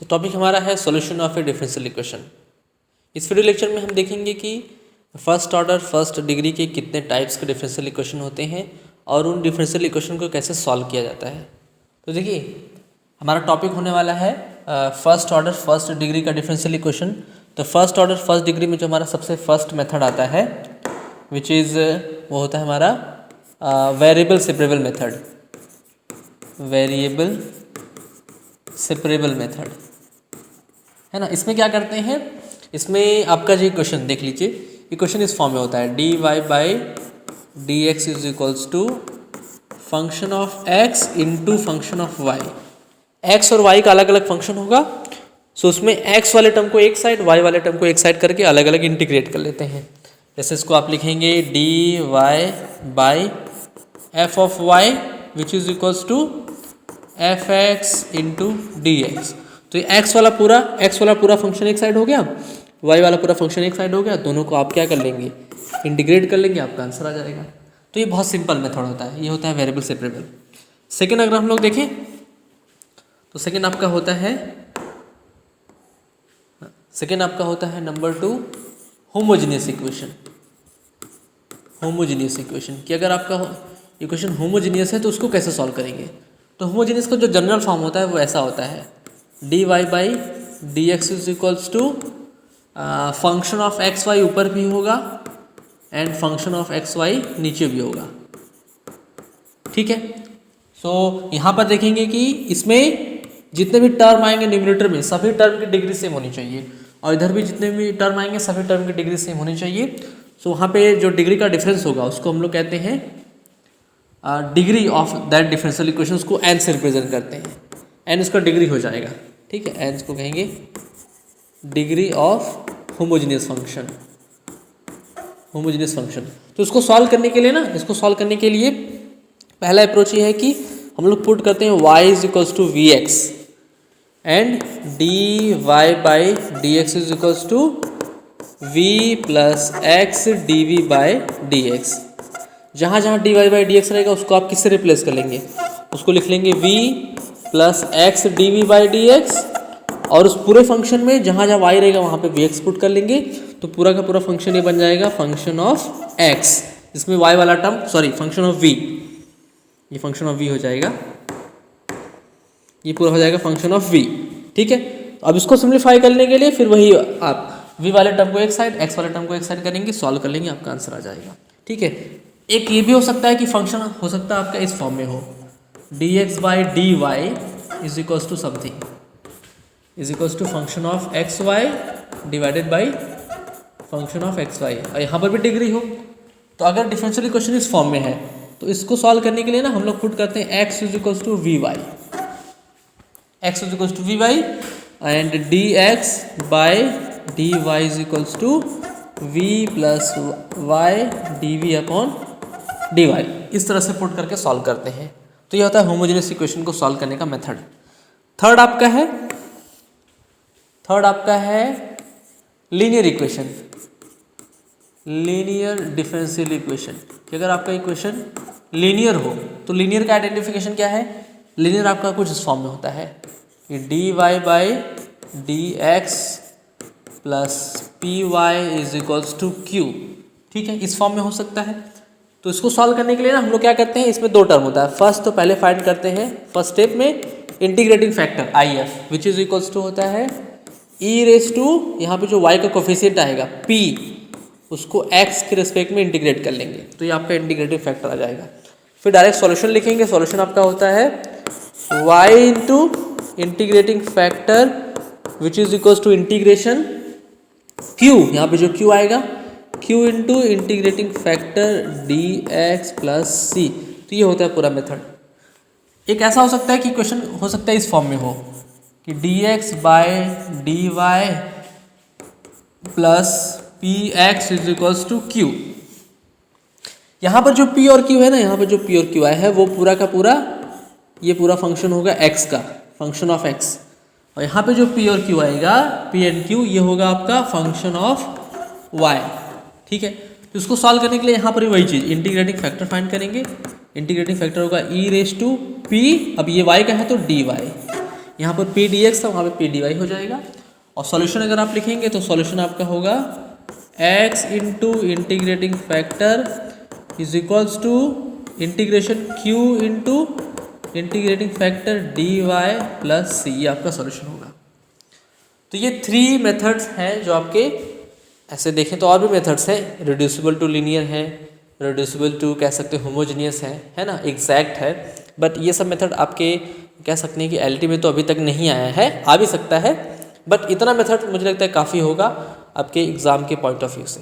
सो topic हमारा है solution of A differential equation. इस वीडियो लेक्चर में हम देखेंगे कि फर्स्ट ऑर्डर फर्स्ट डिग्री के कितने टाइप्स के डिफरेंशियल इक्वेशन होते हैं और उन डिफरेंशियल इक्वेशन को कैसे सॉल्व किया जाता है। तो देखिए हमारा टॉपिक होने वाला है फर्स्ट ऑर्डर फर्स्ट डिग्री का डिफरेंशियल इक्वेशन। तो फर्स्ट ऑर्डर फर्स्ट डिग्री में जो हमारा सबसे फर्स्ट मेथड आता है विच इज़ वो होता है हमारा variable separable method, variable separable method है ना। इसमें क्या करते हैं, इसमें आपका जो इक्वेशन देख लीजिए, इक्वेशन इस फॉर्म में होता है dy by D X is equals to function of x into function of y। x और y का अलग अलग फंक्शन होगा, सो उसमें x वाले टर्म को एक साइड y वाले टर्म को एक साइड करके अलग अलग इंटीग्रेट कर लेते हैं। जैसे इसको आप लिखेंगे dy by F of y which is equals to F X into D X. तो ये x वाला पूरा फंक्शन एक साइड हो गया, y वाला पूरा फंक्शन एक साइड हो गया, दोनों को आप क्या कर लेंगे, इंटीग्रेट कर लेंगे, आपका आंसर आ जाएगा। तो ये बहुत सिंपल मेथड होता है, ये होता है वेरिएबल सेपरेबल। सेकेंड अगर हम लोग देखें तो सेकेंड आपका होता है number 2 homogeneous equation. Homogeneous equation कि अगर आपका इक्वेशन होमोजीनियस है तो उसको कैसे सॉल्व करेंगे। तो होमोजीनियस का जो जनरल फॉर्म होता है वो ऐसा होता है dy by D X is equals to function of X Y ऊपर भी होगा and function of X Y नीचे भी होगा। ठीक है, सो यहाँ पर देखेंगे कि इसमें जितने भी टर्म आएंगे न्यूमरेटर में सभी टर्म की डिग्री सेम होनी चाहिए और इधर भी जितने भी टर्म आएंगे सभी टर्म की डिग्री सेम होनी चाहिए। सो वहाँ पे जो डिग्री का डिफरेंस होगा उसको हम लोग कहते हैं degree of that differential equation, उसको एन से रिप्रेजेंट करते हैं, एन उसका डिग्री हो जाएगा। ठीक है, एन को कहेंगे degree of homogeneous function, homogeneous function. तो इसको सॉल्व करने के लिए इसको सॉल्व करने के लिए पहला अप्रोच ये है कि हम लोग पुट करते हैं y is equals to V X and D Y by D X is equals to V plus X D V by D X. जहाँ जहाँ D Y by D X रहेगा उसको आप किससे रिप्लेस कर लेंगे, उसको लिख लेंगे v plus X D V by D X और उस पूरे फंक्शन में जहाँ जहाँ y रहेगा वहाँ पे वी एक्स पुट कर लेंगे। तो पूरा का पूरा फंक्शन ये बन जाएगा फंक्शन ऑफ x, जिसमें y वाला टर्म फंक्शन ऑफ v, ये फंक्शन ऑफ v हो जाएगा, ये पूरा हो जाएगा फंक्शन ऑफ v। ठीक है, तो अब इसको सिंप्लीफाई करने के लिए फिर वही आप v वाले टर्म को एक साइड x वाले टर्म को एक साइड करेंगे, सॉल्व कर लेंगे, आपका आंसर आ जाएगा। ठीक है, एक ये भी हो सकता है कि फंक्शन हो सकता है आपका इस फॉर्म में हो dx by D Y is equals to something is equals to function of X Y divided by function of X Y, और यहाँ पर भी डिग्री हो। तो अगर डिफरेंशियल इक्वेशन इस फॉर्म में है तो इसको सॉल्व करने के लिए हम लोग पुट करते हैं x is equals to V Y, X is equals to V Y and D X by D Y is equals to V plus Y D V upon D Y. इस तरह से पुट करके solve करते हैं। तो यह होता है होमोजेनियस इक्वेशन को सॉल्व करने का मेथड। थर्ड आपका है linear equation, linear differential equation कि अगर आपका इक्वेशन लीनियर हो तो लीनियर का आइडेंटिफिकेशन क्या है, लीनियर आपका कुछ इस फॉर्म में होता है कि D Y by D x plus P Y is equals to Q. ठीक है, इस फॉर्म में हो सकता है। तो इसको सॉल्व करने के लिए हम लोग क्या करते हैं, इसमें दो टर्म होता है। फर्स्ट तो पहले फाइंड करते हैं फर्स्ट स्टेप में integrating factor I F which is equals to होता है ई रेस टू, यहाँ पे जो y का कोफिशिएंट आएगा p, उसको x के रिस्पेक्ट में इंटीग्रेट कर लेंगे तो ये आपका इंटीग्रेटिव फैक्टर आ जाएगा। फिर डायरेक्ट सॉल्यूशन लिखेंगे, सॉल्यूशन आपका होता है y into integrating factor which is equals to integration q, यहाँ पे जो q आएगा q into integrating factor d x plus C. तो ये होता है पूरा मेथड। एक ऐसा हो सकता है कि क्वेश्चन हो सकता है इस फॉर्म में हो कि D X by D Y plus P X is equals to Q. यहाँ पर जो p और q है ना, यहाँ पर जो p और q है वो पूरा का पूरा ये पूरा फंक्शन होगा x का, फंक्शन ऑफ x, और यहाँ पे जो p और q आएगा p एंड q ये होगा आपका फंक्शन ऑफ y। ठीक है, तो इसको सॉल्व करने के लिए यहाँ पर वही चीज़ इंटीग्रेटिंग फैक्टर फाइंड करेंगे। इंटीग्रेटिंग फैक्टर होगा ई रेस टू p, अब ये y का है तो dy, यहाँ पर पी डी एक्स था, वहाँ पर पी डी वाई हो जाएगा। और सॉल्यूशन अगर आप लिखेंगे तो सॉल्यूशन आपका होगा x into integrating factor is equals to integration q into integrating factor dy plus C, ये आपका सॉल्यूशन होगा। तो ये 3 मेथड्स हैं जो आपके, ऐसे देखें तो और भी मेथड्स हैं, रिड्यूसिबल टू लीनियर है, रिड्यूसिबल टू कह सकते हैं होमोजेनियस है ना, एग्जैक्ट है। बट ये सब मेथड आपके कह सकते हैं कि एलटी में तो अभी तक नहीं आया है, आ भी सकता है, बट इतना मेथड मुझे लगता है काफ़ी होगा आपके एग्ज़ाम के पॉइंट ऑफ व्यू से।